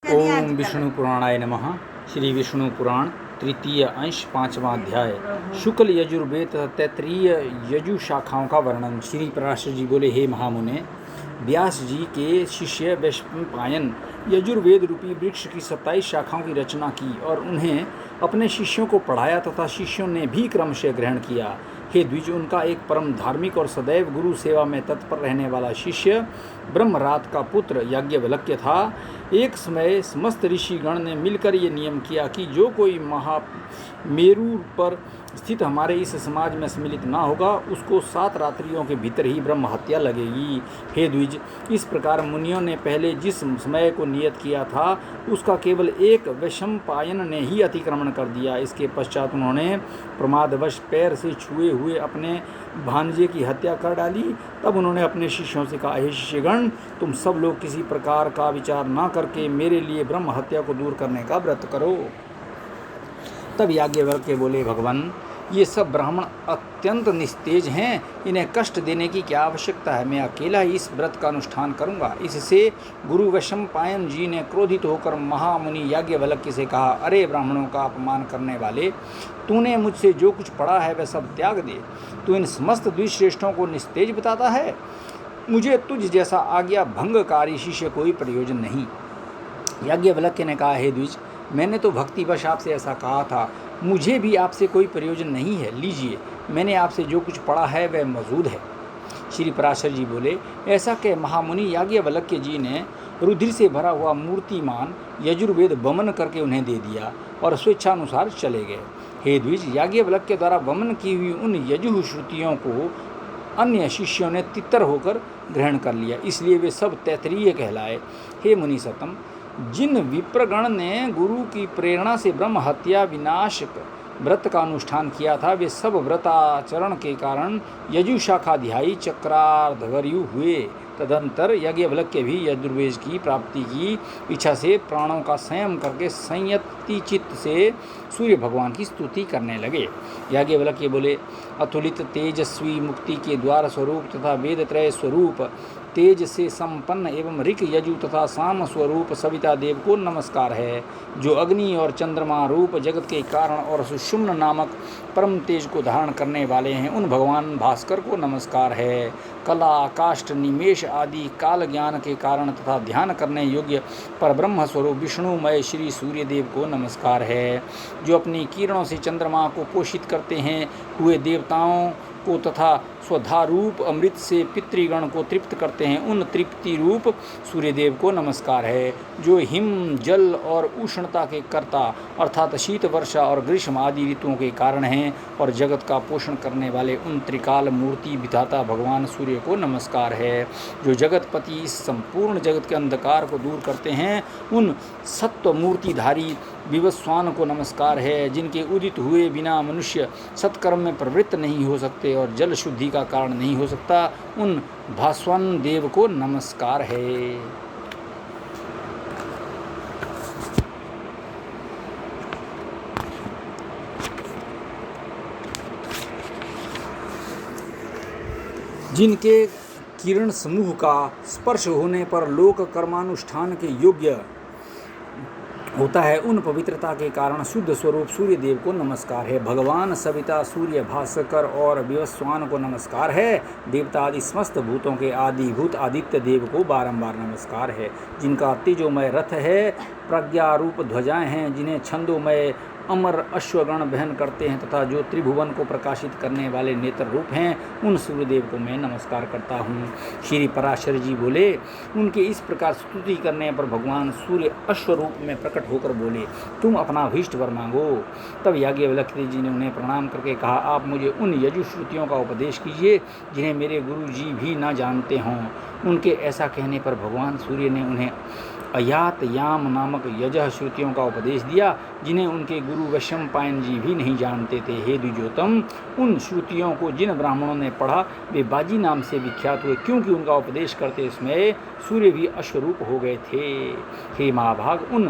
ओम विष्णु पुराणाय नमः। श्री विष्णु पुराण तृतीय अंश 5वां अध्याय शुक्ल यजुर्वेद तैत्तरीय यजु शाखाओं का वर्णन। श्री पराशर जी बोले, हे महामुने, व्यास जी के शिष्य वैशंपायन यजुर्वेद रूपी वृक्ष की 27 शाखाओं की रचना की और उन्हें अपने शिष्यों को पढ़ाया तथा शिष्यों ने भी क्रमशः ग्रहण किया। हे द्विज, उनका एक परम धार्मिक और सदैव गुरु सेवा में तत्पर रहने वाला शिष्य ब्रह्मरात का पुत्र याज्ञवल्क्य था। एक समय समस्त ऋषिगण ने मिलकर ये नियम किया कि जो कोई महामेरु पर स्थित हमारे इस समाज में सम्मिलित ना होगा, उसको 7 रात्रियों के भीतर ही ब्रह्म हत्या लगेगी। हे द्विज, इस प्रकार मुनियों ने पहले जिस समय को नियत किया था उसका केवल एक वैशंपायन ने ही अतिक्रमण कर दिया। इसके पश्चात उन्होंने प्रमादवश पैर से छुए हुए अपने भांजे की हत्या कर डाली। तब उन्होंने अपने शिष्यों से कहा, हे शिष्यगण, तुम सब लोग किसी प्रकार का विचार ना करके मेरे लिए ब्रह्म हत्या को दूर करने का व्रत करो। तब याज्ञवल्क्य बोले, भगवान, ये सब ब्राह्मण अत्यंत निस्तेज हैं, इन्हें कष्ट देने की क्या आवश्यकता है। मैं अकेला ही इस व्रत का अनुष्ठान करूंगा। इससे गुरु वैशंपायन जी ने क्रोधित होकर महामुनि याज्ञवल्क्य से कहा, अरे ब्राह्मणों का अपमान करने वाले, तूने मुझसे जो कुछ पढ़ा है वह सब त्याग दे। तू इन समस्त द्विश्रेष्ठों को निस्तेज बताता है। मुझे तुझ जैसा आज्ञा भंगकारी शिष्य कोई प्रयोजन नहीं। याज्ञवल्क्य ने कहा, हे द्विज, मैंने तो भक्तिवश आपसे ऐसा कहा था, मुझे भी आपसे कोई प्रयोजन नहीं है। लीजिए, मैंने आपसे जो कुछ पढ़ा है वह मौजूद है। श्री पराशर जी बोले, ऐसा कह महामुनि याज्ञवल्क्य जी ने रुधिर से भरा हुआ मूर्तिमान यजुर्वेद वमन करके उन्हें दे दिया और स्वेच्छानुसार चले गए। हे द्विज, याज्ञवल्क्य द्वारा वमन की हुई उन यजुः श्रुतियों को अन्य शिष्यों ने तितर होकर ग्रहण कर लिया, इसलिए वे सब तैत्तरीय कहलाए। हे मुनि सतम, जिन विप्रगण ने गुरु की प्रेरणा से ब्रह्म हत्या विनाशक व्रत का अनुष्ठान किया था, वे सब व्रताचरण के कारण यजु शाखाध्यायी चक्रार्धवर्यु हुए। तदंतर याज्ञवल्क्य भी यजुर्वेद की प्राप्ति की इच्छा से प्राणों का संयम करके संयति चित्त से सूर्य भगवान की स्तुति करने लगे। याज्ञवल्क्य बोले, अतुलित तेजस्वी मुक्ति के द्वार स्वरूप तथा वेदत्रय स्वरूप तेज से संपन्न एवं ऋक यजु तथा साम स्वरूप सविता देव को नमस्कार है। जो अग्नि और चंद्रमा रूप जगत के कारण और सुषुम्न नामक परम तेज को धारण करने वाले हैं, उन भगवान भास्कर को नमस्कार है। कला, काष्ठ, निमेष आदि काल ज्ञान के कारण तथा ध्यान करने योग्य परब्रह्म स्वरूप विष्णुमय श्री सूर्य देव को नमस्कार है। जो अपनी किरणों से चंद्रमा को पोषित करते हैं हुए देवताओं को तथा स्वधारूप अमृत से पितृगण को तृप्त करते हैं, उन तृप्ति रूप सूर्यदेव को नमस्कार है। जो हिम, जल और उष्णता के कर्ता अर्थात शीत, वर्षा और ग्रीष्म आदि ऋतुओं के कारण हैं और जगत का पोषण करने वाले उन त्रिकाल मूर्ति विधाता भगवान सूर्य को नमस्कार है। जो जगतपति इस संपूर्ण जगत के अंधकार को दूर करते हैं, उन सत्व मूर्तिधारी विवस्वान को नमस्कार है। जिनके उदित हुए बिना मनुष्य सत्कर्म में प्रवृत्त नहीं हो सकते और जल शुद्धि का कारण नहीं हो सकता, उन भास्वन देव को नमस्कार है। जिनके किरण समूह का स्पर्श होने पर लोक कर्मानुष्ठान के योग्य होता है, उन पवित्रता के कारण शुद्ध स्वरूप सूर्य देव को नमस्कार है। भगवान सविता, सूर्य, भास्कर और विवस्वान को नमस्कार है। देवता आदि समस्त भूतों के आदिभूत आदित्य देव को बारंबार नमस्कार है। जिनका तेजोमय रथ है, प्रज्ञारूप ध्वजाएं हैं, जिन्हें छंदोमय अमर अश्वगण बहन करते हैं तथा जो त्रिभुवन को प्रकाशित करने वाले नेत्र रूप हैं, उन सूर्यदेव को मैं नमस्कार करता हूँ। श्री पराशर जी बोले, उनके इस प्रकार स्तुति करने पर भगवान सूर्य अश्वरूप में प्रकट होकर बोले, तुम अपना अभीष्ट वर मांगो। तब याज्ञवल्क्य जी ने उन्हें प्रणाम करके कहा, आप मुझे उन यजुश्रुतियों का उपदेश कीजिए जिन्हें मेरे गुरु जी भी न जानते हों। उनके ऐसा कहने पर भगवान सूर्य ने उन्हें अयात याम नामक यजः श्रुतियों का उपदेश दिया, जिन्हें उनके गुरु वैशंपायन जी भी नहीं जानते थे। हे द्विजोतम, उन श्रुतियों को जिन ब्राह्मणों ने पढ़ा वे बाजी नाम से विख्यात हुए, क्योंकि उनका उपदेश करते समय सूर्य भी अश्वरूप हो गए थे। हे महाभाग, उन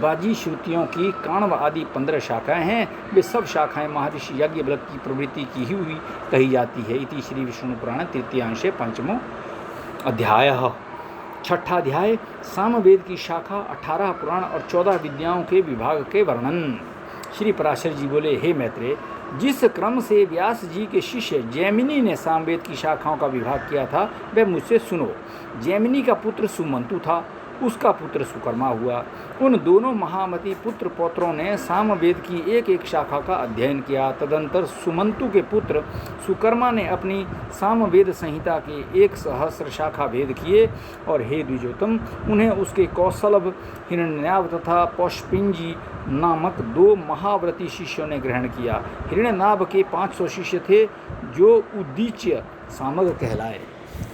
बाजी श्रुतियों की काण्व आदि 15 शाखाएं हैं। वे सब शाखाएं महर्षि याज्ञवल्क्य की प्रवृत्ति की ही हुई कही जाती है। इति श्री विष्णु पुराण तृतीयांशे 5वां अध्याय। छठा अध्याय सामवेद की शाखा, 18 पुराण और 14 विद्याओं के विभाग के वर्णन। श्री पराशर जी बोले, हे मैत्रेय, जिस क्रम से व्यास जी के शिष्य जैमिनी ने सामवेद की शाखाओं का विभाग किया था वह मुझसे सुनो। जैमिनी का पुत्र सुमंतु था, उसका पुत्र सुकर्मा हुआ। उन दोनों महामती पुत्र पौत्रों ने सामवेद की एक एक शाखा का अध्ययन किया। तदंतर सुमंतु के पुत्र सुकर्मा ने अपनी सामवेद संहिता के 1,000 शाखा भेद किए और हे द्विजोतम, उन्हें उसके कौशलभ, हिरण्याव तथा पौष्पिंजी नामक 2 महाव्रती शिष्यों ने ग्रहण किया। हिरण्यनाभ के 500 शिष्य थे जो उद्दीच्य सामग कहलाए।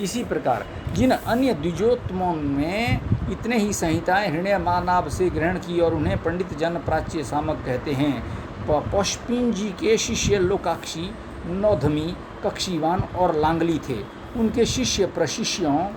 इसी प्रकार जिन अन्य द्विजोत्तमों में इतने ही संहिताएं हिरण्यनाभ से ग्रहण की और उन्हें पंडित जन प्राच्य सामग कहते हैं। पौष्पिन जी के शिष्य लोकाक्षी, नौधमी, कक्षीवान और लांगली थे। उनके शिष्य प्रशिष्यों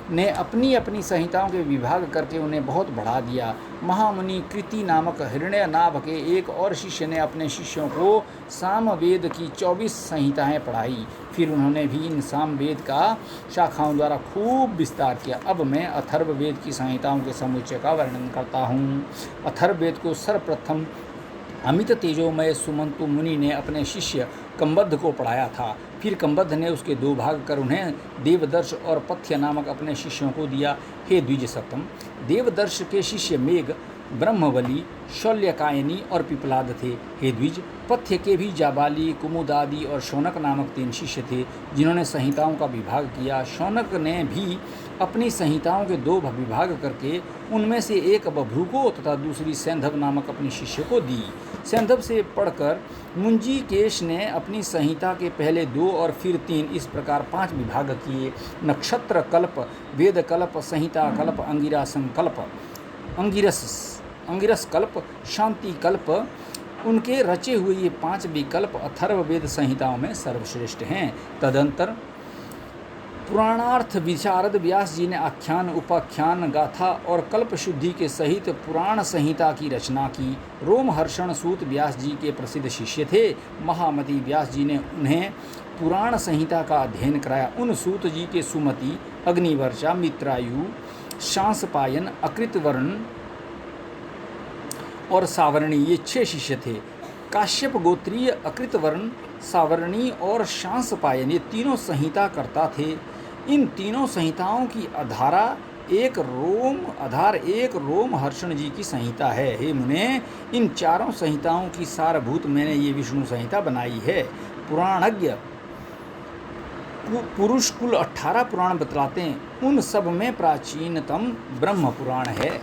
ने अपनी अपनी संहिताओं के विभाग करके उन्हें बहुत बढ़ा दिया। महामुनि कृति नामक हिरण्यनाभ के एक और शिष्य ने अपने शिष्यों को सामवेद की 24 संहिताएं पढ़ाई। फिर उन्होंने भी इन सामवेद का शाखाओं द्वारा खूब विस्तार किया। अब मैं अथर्ववेद की संहिताओं के समुच्चय का वर्णन करता हूँ। अथर्ववेद को सर्वप्रथम अमित तेजोमय सुमंतु मुनि ने अपने शिष्य कंबद्ध को पढ़ाया था। फिर कंबद्ध ने उसके 2 भाग कर उन्हें देवदर्श और पथ्य नामक अपने शिष्यों को दिया। हे द्विज सप्तम, देवदर्श के शिष्य मेघ, ब्रह्मबली, शल्यकायनी और पिपलाद थे। हे द्विज, पथ्य के भी जाबाली, कुमुदादि और शौनक नामक 3 शिष्य थे जिन्होंने संहिताओं का विभाग किया। शौनक ने भी अपनी संहिताओं के 2 विभाग करके उनमें से एक बभ्रू तथा दूसरी सैंधव नामक अपने शिष्य को दी। सैंधव से पढ़कर मुंजीकेश ने अपनी संहिता के पहले 2 और फिर 3 इस प्रकार 5 विभाग किए। नक्षत्र कल्प, वेद कल्प, संहिता कल्प, अंगिरस कल्प, शांति कल्प, उनके रचे हुए ये 5 विकल्प अथर्ववेद संहिताओं में सर्वश्रेष्ठ हैं। तदंतर पुराणार्थ विशारद व्यास जी ने आख्यान, उपाख्यान, गाथा और कल्प शुद्धि के सहित पुराण संहिता की रचना की। रोमहर्षण सूत व्यास जी के प्रसिद्ध शिष्य थे। महामती व्यास जी ने उन्हें पुराण संहिता का अध्ययन कराया। उन सूत जी के सुमति, अग्निवर्चा, मित्रायु, शांसपायन, अकृतवर्ण और सावरणी ये 6 शिष्य थे। काश्यप गोत्रीय, अकृतवर्ण, सावरणी और शांसपायन ये तीनों संहिता करता थे। इन तीनों संहिताओं की आधार एक रोमहर्षण जी की संहिता है। हे मुने, इन चारों संहिताओं की सारभूत मैंने ये विष्णु संहिता बनाई है। पुराणज्ञ पुरुष कुल 18 पुराण बतलाते हैं। उन सब में प्राचीनतम ब्रह्म पुराण है।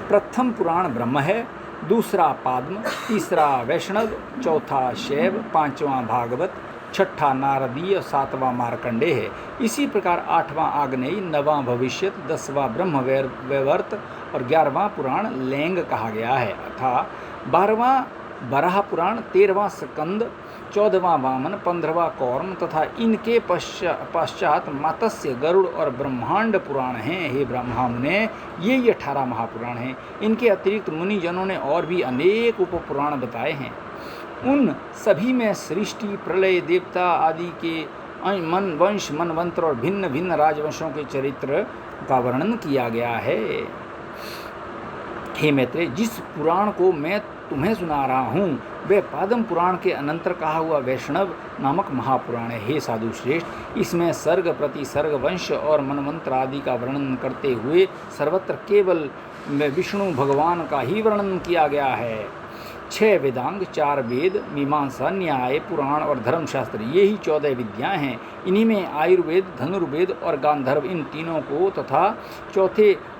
प्रथम पुराण ब्रह्म है, दूसरा पाद्म, तीसरा वैष्णव, चौथा शैव, 5वां भागवत, 6ठा नारदीय, 7वां मार्कंडेय है। इसी प्रकार 8वां आग्नेय, 9वां भविष्यत, 10वां ब्रह्म वैवर्त और 11वां पुराण लैंग कहा गया है। अथा 12वां बराह पुराण, 13वां स्कंद, 14वां वामन, 15वां कौर्म तथा इनके पश्चात मात्स्य, गरुड़ और ब्रह्मांड पुराण हैं। हे ब्रह्मामुने, ये 18 महापुराण हैं। इनके अतिरिक्त मुनिजनों ने और भी अनेक उपपुराण बताए हैं। उन सभी में सृष्टि, प्रलय, देवता आदि के वंश, मनवंतर और भिन्न भिन्न राजवंशों के चरित्र का वर्णन किया गया है। हे मैत्रेय, जिस पुराण को मैं तुम्हें सुना रहा हूँ वह पादम पुराण के अनंतर कहा हुआ वैष्णव नामक महापुराण है। हे साधु श्रेष्ठ, इसमें सर्ग प्रति सर्ग, वंश और मनमंत्र आदि का वर्णन करते हुए सर्वत्र केवल विष्णु भगवान का ही वर्णन किया गया है। 6 वेदांग, 4 वेद, मीमांसा, न्याय, पुराण और धर्मशास्त्र ये ही 14 विद्याएं हैं। इन्हीं में आयुर्वेद, धनुर्वेद और गांधर्व इन तीनों को तथा चौथे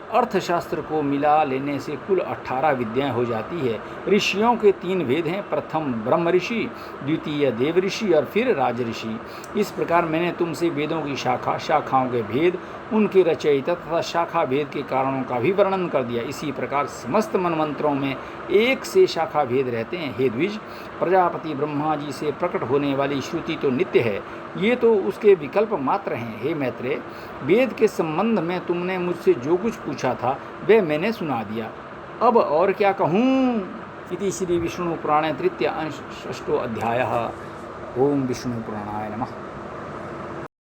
अर्थशास्त्र को मिला लेने से कुल 18 विद्याएं हो जाती है। ऋषियों के 3 भेद हैं, प्रथम ब्रह्म ऋषि, द्वितीय देव ऋषि और फिर राज ऋषि। इस प्रकार मैंने तुमसे वेदों की शाखाओं के भेद, उनके रचयिता तथा शाखा भेद के कारणों का भी वर्णन कर दिया। इसी प्रकार समस्त मनमंत्रों में एक से शाखा भेद रहते हैं। हे द्विज, प्रजापति ब्रह्मा जी से प्रकट होने वाली श्रुति तो नित्य है, ये तो उसके विकल्प मात्र हैं। हे मैत्रेय, वेद के संबंध में तुमने मुझसे जो कुछ पूछा था वह मैंने सुना दिया। अब और क्या कहूँ। इति श्री विष्णु पुराणे 3 अंश 6 अध्यायः। ओम विष्णु पुराणाय नमः।